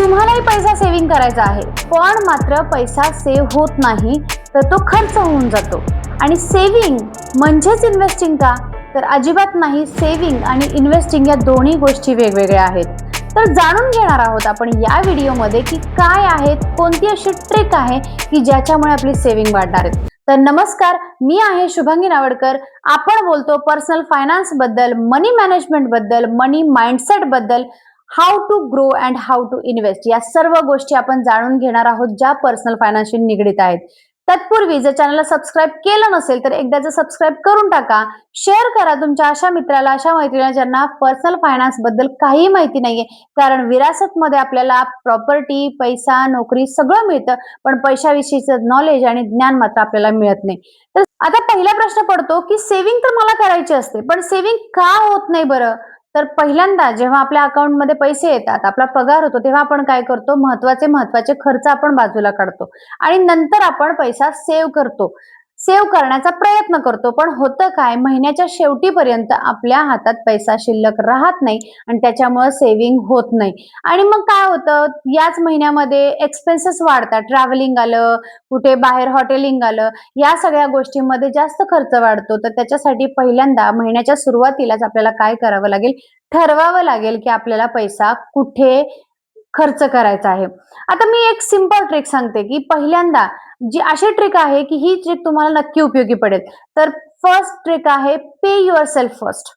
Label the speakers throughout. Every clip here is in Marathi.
Speaker 1: तुम्हालाही पैसा सेव्हिंग करायचा आहे, पण मात्र पैसा सेव्ह होत नाही, तर तो खर्च होऊन जातो. आणि सेव्हिंग म्हणजेच इन्व्हेस्टिंग का? तर अजिबात नाही. सेव्हिंग आणि इन्व्हेस्टिंग या दोन्ही गोष्टी वेगवेगळ्या आहेत. तर जाणून घेणार आहोत आपण या व्हिडिओमध्ये की काय आहेत, कोणती अशी ट्रिक आहे की ज्याच्यामुळे आपली सेव्हिंग वाढणार आहे. तर नमस्कार, मी आहे शुभांगी नावडकर. आपण बोलतो पर्सनल फायनान्स बद्दल, मनी मॅनेजमेंट बद्दल, मनी माइंडसेट बद्दल, how to grow and how to invest या सर्व गोष्टी आपण जाणून घेणार आहोत ज्या पर्सनल फायनान्सशी निगडीत आहेत. तत्पूर्वी जर चॅनलला सबस्क्राईब केलं नसेल तर एकदाच सबस्क्राईब करून टाका. शेअर करा तुमच्या अशा मित्राला, अशा मैत्रिणीला ज्यांना पर्सनल फायनान्स बद्दल काही माहिती नाहीये. कारण विरासत मध्ये आपल्याला प्रॉपर्टी, पैसा, नोकरी सगळं मिळतं, पण पैशाविषयीचं नॉलेज आणि ज्ञान मात्र आपल्याला मिळत नाही. तर आता पहिला प्रश्न पडतो की सेव्हिंग तर मला करायची असते, पण सेव्हिंग का होत नाही बरं? तर पहिल्यांदा जेव्हा आपल्या अकाउंटमध्ये पैसे येतात, आपला पगार होतो, तेव्हा आपण काय करतो? महत्वाचे खर्च आपण बाजूला काढतो आणि नंतर आपण पैसा सेव्ह करतो. सेव्ह करण्याचा प्रयत्न करतो. पण होतं काय? महिन्याच्या शेवटीपर्यंत आपल्या हातात पैसा शिल्लक राहत नाही आणि त्याच्यामुळे सेव्हिंग होत नाही. आणि मग काय होतं? याच महिन्यामध्ये एक्सपेन्सेस वाढतात. ट्रॅव्हलिंग आलं, कुठे बाहेर हॉटेलिंग आलं, या सगळ्या गोष्टींमध्ये जास्त खर्च वाढतो. तर त्याच्यासाठी पहिल्यांदा महिन्याच्या सुरुवातीलाच आपल्याला काय करावं लागेल? ठरवावं लागेल की आपल्याला पैसा कुठे खर्च करायचा आहे. आता मी एक सिंपल ट्रिक सांगते की पहिल्यांदा जी अशी ट्रिक आहे की ही ट्रिक तुम्हाला नक्की उपयोगी पडेल. तर फर्स्ट ट्रिक आहे, पे युअरसेल्फ फर्स्ट.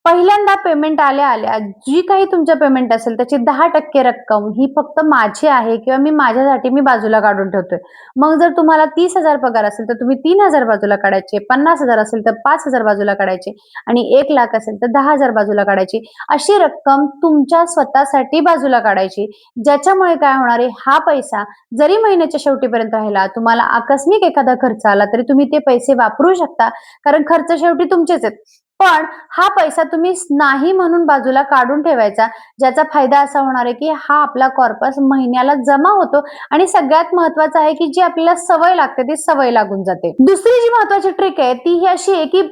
Speaker 1: पहिल्यांदा पेमेंट आल्या-आल्या जी काही तुमचं पेमेंट असेल त्याची 10% रक्कम ही फक्त माझी आहे किंवा माझ्यासाठी मी बाजूला काढून ठेवतोय. मग जर तुम्हाला 30,000 पगार असेल तर तुम्ही 3,000 बाजूला काढायचे, 50,000 असेल तर 5,000 बाजूला काढायचे आणि 1,00,000 असेल तर 10,000 बाजूला काढायची. अशी रक्कम तुमच्या स्वतःसाठी बाजूला काढायची. ज्याच्यामुळे काय होणार आहे? हा पैसा जरी महिन्याच्या शेवटीपर्यंत राहिला, तुम्हाला आकस्मिक एखादा खर्च आला तरी तुम्ही ते पैसे वापरू शकता. कारण खर्च शेवटी तुमचेच आहेत. पण हा पैसा तुम्ही नाही म्हणून बाजूला काढून ठेवायचा. ज्याचा फायदा असा होणार आहे की हा आपला कॉर्पस महिन्याला जमा होतो आणि सगळ्यात महत्वाचं आहे की जी आपल्याला सवय लागते ती सवय लागून जाते. दुसरी जी महत्वाची ट्रिक आहे ती ही अशी आहे की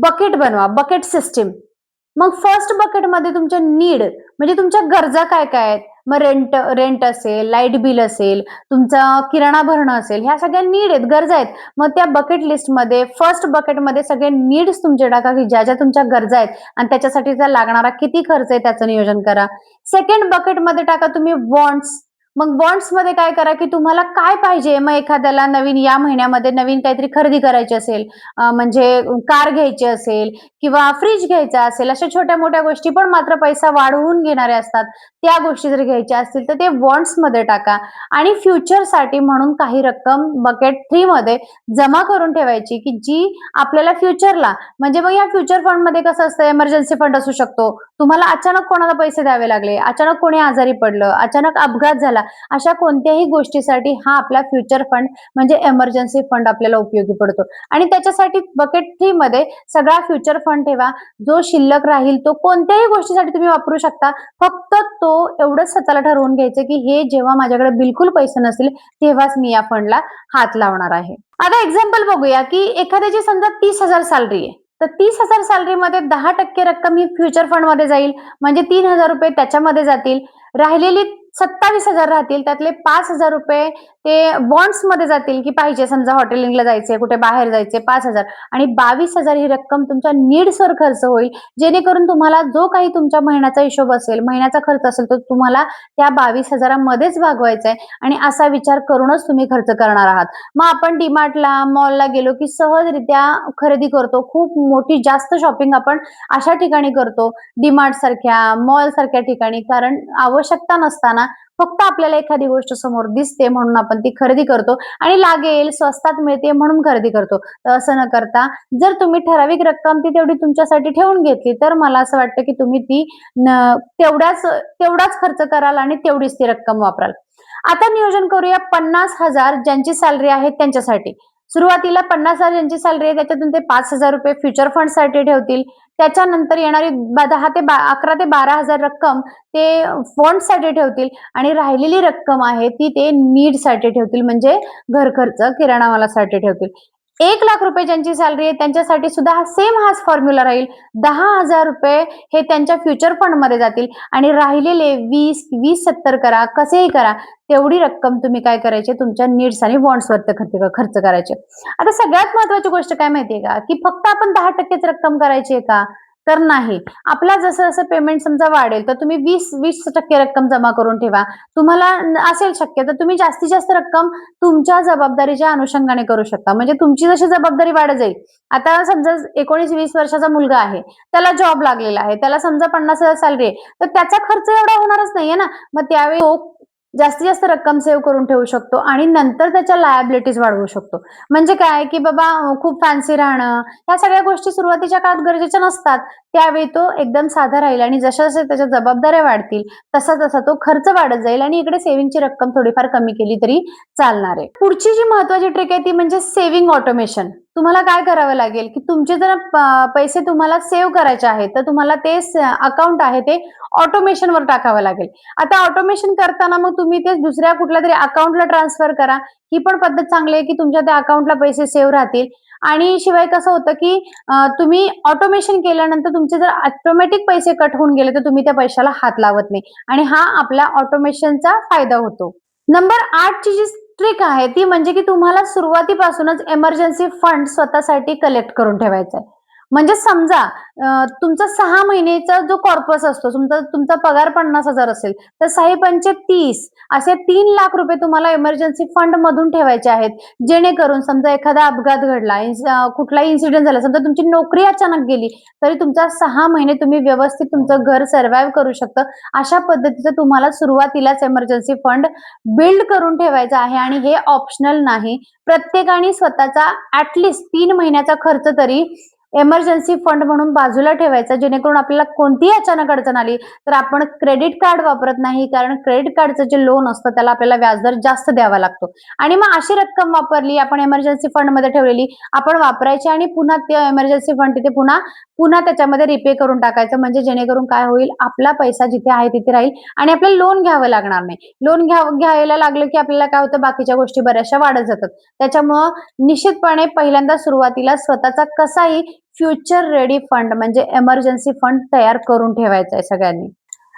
Speaker 1: बकेट बनवा, बकेट सिस्टीम. मग फर्स्ट बकेटमध्ये तुमच्या नीड म्हणजे तुमच्या गरजा काय-काय आहेत? मग रेंट रेंट असेल, लाईट बिल असेल, तुमचा किराणा भरणं असेल, ह्या सगळ्या नीड आहेत, गरजा आहेत. मग त्या बकेट लिस्टमध्ये फर्स्ट बकेटमध्ये सगळे नीड्स तुमचे टाका की ज्या-ज्या तुमच्या गरजा आहेत आणि त्याच्यासाठीचा लागणारा किती खर्च आहे त्याचं नियोजन करा. सेकंड बकेटमध्ये टाका तुम्ही वॉन्ट्स. मग वॉन्ट्समध्ये काय करा की तुम्हाला काय पाहिजे? मग एखाद्याला नवीन या महिन्यामध्ये नवीन काहीतरी खरेदी करायची असेल, म्हणजे कार घ्यायची असेल किंवा फ्रिज घ्यायचा असेल, अशा छोट्या-मोठ्या गोष्टी पण मात्र पैसा वाढवून घेणाऱ्या असतात. त्या गोष्टी जर घ्यायच्या असतील तर ते वॉन्ट्समध्ये टाका आणि फ्युचरसाठी म्हणून काही रक्कम बकेट 3 मध्ये जमा करून ठेवायची की जी आपल्याला फ्युचरला म्हणजे मग या फ्युचर फंडमध्ये कसं असतं, इमर्जन्सी फंड असू शकतो. तुम्हाला अचानक कोणाला पैसे द्यावे लागले, अचानक कोणी आजारी पडलं, अचानक अपघात झाला, अशा कोणत्याही गोष्टीसाठी हा आपला फ्युचर फंड म्हणजे इमर्जन्सी फंड आपल्याला उपयोगी पडतो. आणि त्याच्यासाठी बकेट 3 मध्ये सगळा फ्युचर फंड ठेवा. जो शिल्लक राहील तो कोणत्याही गोष्टीसाठी तुम्ही वापरू शकता. फक्त तो एवढंच स्वतःला ठरवून घ्यायचं की हे जेव्हा माझ्याकडे बिलकुल पैसे नसतील तेव्हाच मी या फंडला हात लावणार आहे. आता एक्झाम्पल बघूया की एखाद्याची समजा 30,000 सॅलरी आहे. तर 30,000 सॅलरीमध्ये 10% रक्कम ही फ्युचर फंडमध्ये जाईल, म्हणजे 3,000 रुपये त्याच्यामध्ये जातील. राहिलेली 27,000 राहतील, त्यातले 5,000 रुपये ते बॉन्ड्समध्ये जातील की पाहिजे समजा हॉटेलिंगला जायचंय, कुठे बाहेर जायचंय 5,000 आणि 22,000 ही रक्कम तुमच्या नीड्सवर खर्च होईल. जेणेकरून तुम्हाला जो काही तुमच्या महिन्याचा हिशोब असेल, महिन्याचा खर्च असेल, तो तुम्हाला त्या 22,000 मध्येच भागवायचा आहे आणि असा विचार करूनच तुम्ही खर्च करणार आहात. मग आपण डीमार्टला, मॉलला गेलो की सहजरित्या खरेदी करतो. खूप मोठी जास्त शॉपिंग आपण अशा ठिकाणी करतो, डीमार्ट सारख्या, मॉल सारख्या ठिकाणी. कारण आवश्यकता नसताना फक्त आपल्याला एखादी गोष्ट समोर दिसते म्हणून आपण ती खरेदी करतो आणि लागेल, स्वस्तात मिळते म्हणून खरेदी करतो. तर असं न करता जर तुम्ही ठराविक रक्कम ती तेवढी तुमच्यासाठी ठेवून घेतली तर मला असं वाटतं की तुम्ही ती तेवढाच खर्च कराल आणि तेवढीच ती रक्कम वापराल. आता नियोजन करूया 50,000 ज्यांची सॅलरी आहे त्यांच्यासाठी. सुरुवातीला 50,000 ज्यांची सॅलरी आहे त्याच्यातून ते 5,000 रुपये फ्युचर फंडसाठी ठेवतील. त्याच्यानंतर येणारी 11 ते 12,000 रक्कम ते फंडसाठी ठेवतील आणि राहिलेली रक्कम आहे ती ते नीडसाठी ठेवतील, म्हणजे घर खर्च, किराणा मालासाठी ठेवतील. 1,00,000 ज्यांची सॅलरी आहे त्यांच्यासाठी सुद्धा हाच फॉर्म्युला राहील. 10,000 हे त्यांच्या फ्युचर फंडमध्ये जातील आणि राहिलेले 20-70 करा, कसेही करा, तेवढी रक्कम तुम्ही काय करायची तुमच्या नीड्स आणि वॉन्ट्सवरती खर्च करायचे. आता सगळ्यात महत्त्वाची गोष्ट काय माहितीये का, की फक्त आपण 10%च रक्कम करायची आहे का? तर नाही. आपला जसं-जसं पेमेंट समजा वाढेल, तर तुम्ही 20% रक्कम जमा करून ठेवा. तुम्हाला असेल शक्य तर तुम्ही जास्तीत जास्त रक्कम तुमच्या जबाबदारीच्या अनुषंगाने करू शकता. म्हणजे तुमची जशी जबाबदारी वाढत जाईल. आता समजा 19-20 वर्षाचा मुलगा आहे. त्याला जॉब लागलेला आहे. त्याला समजा 50,000 सॅलरी आहे. तर त्याचा खर्च एवढा होणारच नाहीये ना. मग त्यावेळी तो जास्तीत जास्त रक्कम सेव्ह करून ठेवू शकतो आणि नंतर त्याच्या लायबिलिटीज वाढवू शकतो. म्हणजे काय, की बाबा खूप फॅन्सी राहणं, ह्या सगळ्या गोष्टी सुरुवातीच्या काळात गरजेच्या नसतात. त्यावेळी तो एकदम साधा राहील आणि जशा-जशा त्याच्या जबाबदाऱ्या वाढतील, तसा-तसा तो खर्च वाढत जाईल आणि इकडे सेव्हिंगची रक्कम थोडीफार कमी केली तरी चालणार आहे. पुढची जी महत्त्वाची ट्रिक आहे ती म्हणजे सेव्हिंग ऑटोमेशन. तुम्हाला काय करावं लागेल, की तुमचे जर पैसे तुम्हाला सेव्ह करायचे आहेत, तर तुम्हाला ते अकाउंट आहे ते ऑटोमेशनवर टाकावं लागेल. आता ऑटोमेशन करताना मग तुम्ही ते दुसऱ्या कुठल्यातरी अकाउंटला ट्रान्सफर करा. ही पण पद्धत चांगली आहे, की तुमच्या त्या अकाउंटला पैसे सेव्ह राहतील आणि शिवाय कसं होतं, की तुम्ही ऑटोमेशन केल्यानंतर तुमचे जर ऑटोमॅटिक पैसे कट होऊन गेले, तर तुम्ही त्या पैशाला हात लावत नाही आणि हा आपल्या ऑटोमेशनचा फायदा होतो. नंबर 8 ची जी ट्रिक आहे ती म्हणजे की तुम्हाला सुरुवातीपासूनच एमर्जन्सी फंड स्वतःसाठी कलेक्ट करून ठेवायचा आहे. म्हणजे समजा तुमचा 6 महिन्याचा जो कॉर्पस असतो, तुमचा तुमचा पगार 50,000 असेल, तर 6 30 असे 3,00,000 तुम्हाला एमर्जन्सी फंडमधून ठेवायचे आहेत. जेणेकरून समजा एखादा अपघात घडला, कुठलाही इन्सिडेंट झाला, समजा तुमची नोकरी अचानक गेली, तरी तुमचा 6 महिने तुम्ही व्यवस्थित तुमचं घर सर्व्हायव्ह करू शकता. अशा पद्धतीचं तुम्हाला सुरुवातीलाच एमर्जन्सी फंड बिल्ड करून ठेवायचं आहे आणि हे ऑप्शनल नाही. प्रत्येकाने स्वतःचा ॲट लीस्ट 3 महिन्याचा खर्च तरी एमर्जन्सी फंड म्हणून बाजूला ठेवायचा, जेणेकरून आपल्याला कोणतीही अचानक अडचण आली, तर आपण क्रेडिट कार्ड वापरत नाही. कारण क्रेडिट कार्डचं जे लोन असतं त्याला आपल्याला व्याजदर जास्त द्यावा लागतो आणि मग अशी रक्कम वापरली आपण एमर्जन्सी फंडमध्ये ठेवलेली, आपण वापरायची आणि पुन्हा ते एमर्जन्सी फंड तिथे पुन्हा पुन्हा त्याच्यामध्ये रिपे करून टाकायचं. म्हणजे जेणेकरून काय होईल, आपला पैसा जिथे आहे तिथे राहील आणि आपल्याला लोन घ्यावं लागणार नाही. लोन घ्यायला लागलं की आपल्याला काय होतं, बाकीच्या गोष्टी बऱ्याचशा वाढत जातात. त्याच्यामुळं निश्चितपणे पहिल्यांदा सुरुवातीला स्वतःचा कसाही फ्युचर रेडी फंड म्हणजे एमर्जन्सी फंड तयार करून ठेवायचा आहे सगळ्यांनी.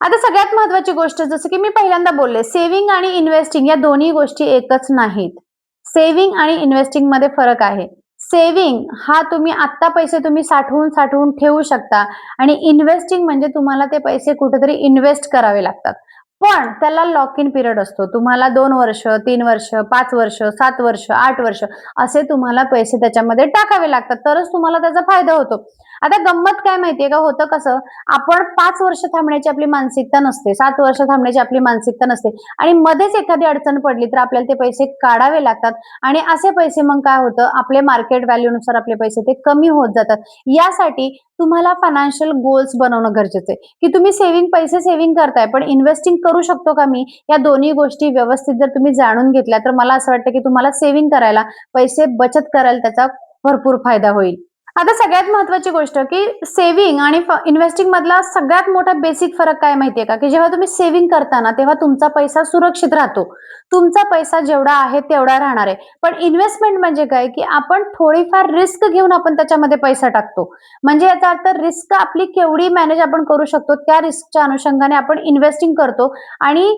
Speaker 1: आता सगळ्यात महत्त्वाची गोष्ट जसं की मी पहिल्यांदा बोलले, सेव्हिंग आणि इन्व्हेस्टिंग या दोन्ही गोष्टी एकच नाहीत. सेव्हिंग आणि इन्व्हेस्टिंगमध्ये फरक आहे. सेव्हिंग हा तुम्ही आत्ता पैसे तुम्ही साठवून ठेवू शकता आणि इन्व्हेस्टिंग म्हणजे तुम्हाला ते पैसे कुठेतरी इन्व्हेस्ट करावे लागतात. पण त्याला लॉक इन पिरियड असतो. तुम्हाला 2 वर्ष, 3 वर्ष, 5 वर्ष, 7 वर्ष, 8 वर्ष असे तुम्हाला पैसे त्याच्यामध्ये टाकावे लागतात. तरच तुम्हाला त्याचा फायदा होतो. आता गंमत काय माहितीये का, होतं कसं, आपण 5 वर्ष थांबण्याची आपली मानसिकता नसते, 7 वर्ष थांबण्याची आपली मानसिकता नसते आणि मध्येच एखादी अडचण पडली तर आपल्याला ते पैसे काढावे लागतात आणि असे पैसे मग काय होतं, आपले मार्केट व्हॅल्यूनुसार आपले पैसे ते कमी होत जातात. यासाठी तुम्हाला फायनान्शियल गोल्स बनवणं गरजेचं आहे, की तुम्ही पैसे सेव्हिंग करताय, पण इन्व्हेस्टिंग करू शकतो का मी? या दोन्ही गोष्टी व्यवस्थित जर तुम्ही जाणून घेतल्या, तर मला असं वाटतं, की तुम्हाला सेव्हिंग करायला, पैसे बचत करायला त्याचा भरपूर फायदा होईल. आता सगळ्यात महत्त्वाची गोष्ट, की सेव्हिंग आणि इन्व्हेस्टिंग मधला सगळ्यात मोठा बेसिक फरक काय माहितीये का, की जेव्हा तुम्ही सेव्हिंग करता ना, तेव्हा तुमचा पैसा सुरक्षित राहतो. तुमचा पैसा जेवढा आहे तेवढा राहणार आहे. पण इन्व्हेस्टमेंट म्हणजे काय, की आपण थोडीफार रिस्क घेऊन आपण त्याच्यामध्ये पैसा टाकतो. म्हणजे याचा अर्थ रिस्क आपली केवढी मॅनेज आपण करू शकतो, त्या रिस्कच्या अनुषंगाने आपण इन्व्हेस्टिंग करतो आणि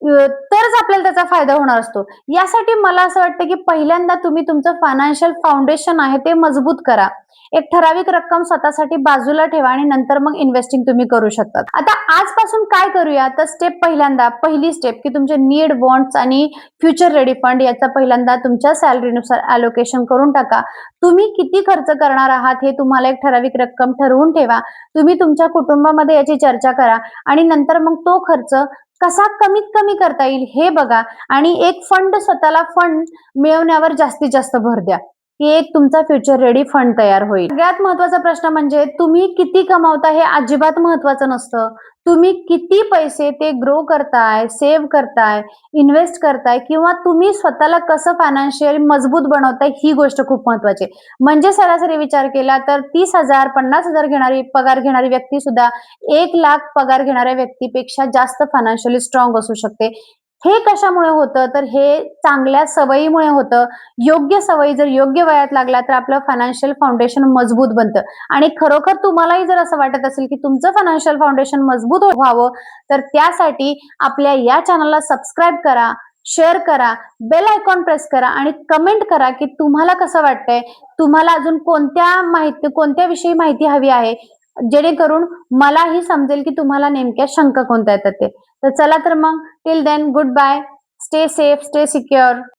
Speaker 1: तरच आपल्याला त्याचा फायदा होणार असतो. यासाठी मला असं वाटतं, की पहिल्यांदा तुम्ही तुमचं फायनान्शियल फाउंडेशन आहे ते मजबूत करा. एक ठराविक रक्कम स्वतःसाठी बाजूला ठेवा आणि नंतर मग इन्व्हेस्टिंग तुम्ही करू शकता. आता आजपासून काय करूया, तर पहिली स्टेप, की तुमचे नीड, वॉन्ट्स आणि फ्युचर रेडी फंड याचा पहिल्यांदा तुमच्या सॅलरीनुसार अलोकेशन करून टाका. तुम्ही किती खर्च करणार आहात हे तुम्हाला एक ठराविक रक्कम ठरवून ठेवा. तुम्ही तुमच्या कुटुंबामध्ये याची चर्चा करा आणि नंतर मग तो खर्च कसा कमीत कमी करता येईल हे बघा आणि एक फंड मिळवण्यावर जास्तीत जास्त भर द्या. की एक तुमचा फ्युचर रेडी फंड तयार होईल. सगळ्यात महत्त्वाचा प्रश्न म्हणजे तुम्ही किती कमावता हे अजिबात महत्त्वाचं नसतं. तुम्ही किती पैसे ते ग्रो करताय, सेव्ह करताय, इन्व्हेस्ट करताय किंवा तुम्ही स्वतःला कसं फायनान्शियली मजबूत बनवताय ही गोष्ट खूप महत्त्वाची आहे. म्हणजे सरासरी विचार केला तर 30,000, 50,000 पगार घेणारी व्यक्ती सुद्धा 1,00,000 पगार घेणाऱ्या व्यक्तीपेक्षा जास्त फायनान्शियली स्ट्रॉंग असू शकते. हे कशामुळे होतं? तर हे चांगल्या सवयीमुळे होतं. योग्य सवयी जर योग्य वयात लागल्या तर आपलं फायनान्शियल फाउंडेशन मजबूत बनतं आणि खरोखर तुम्हालाही जर असं वाटत असेल, की तुमचं फायनान्शियल फाउंडेशन मजबूत व्हावं, तर त्यासाठी आपल्या या चॅनलला सबस्क्राईब करा, शेअर करा, बेल आयकॉन प्रेस करा आणि कमेंट करा, की तुम्हाला कसं वाटतंय? तुम्हाला अजून कोणत्या विषयी माहिती हवी आहे? जेणेकरून मलाही समजेल, की तुम्हाला नेमक्या शंका कोणत्या येतात ते. तर चला तर मग till then good bye. Stay safe, stay secure.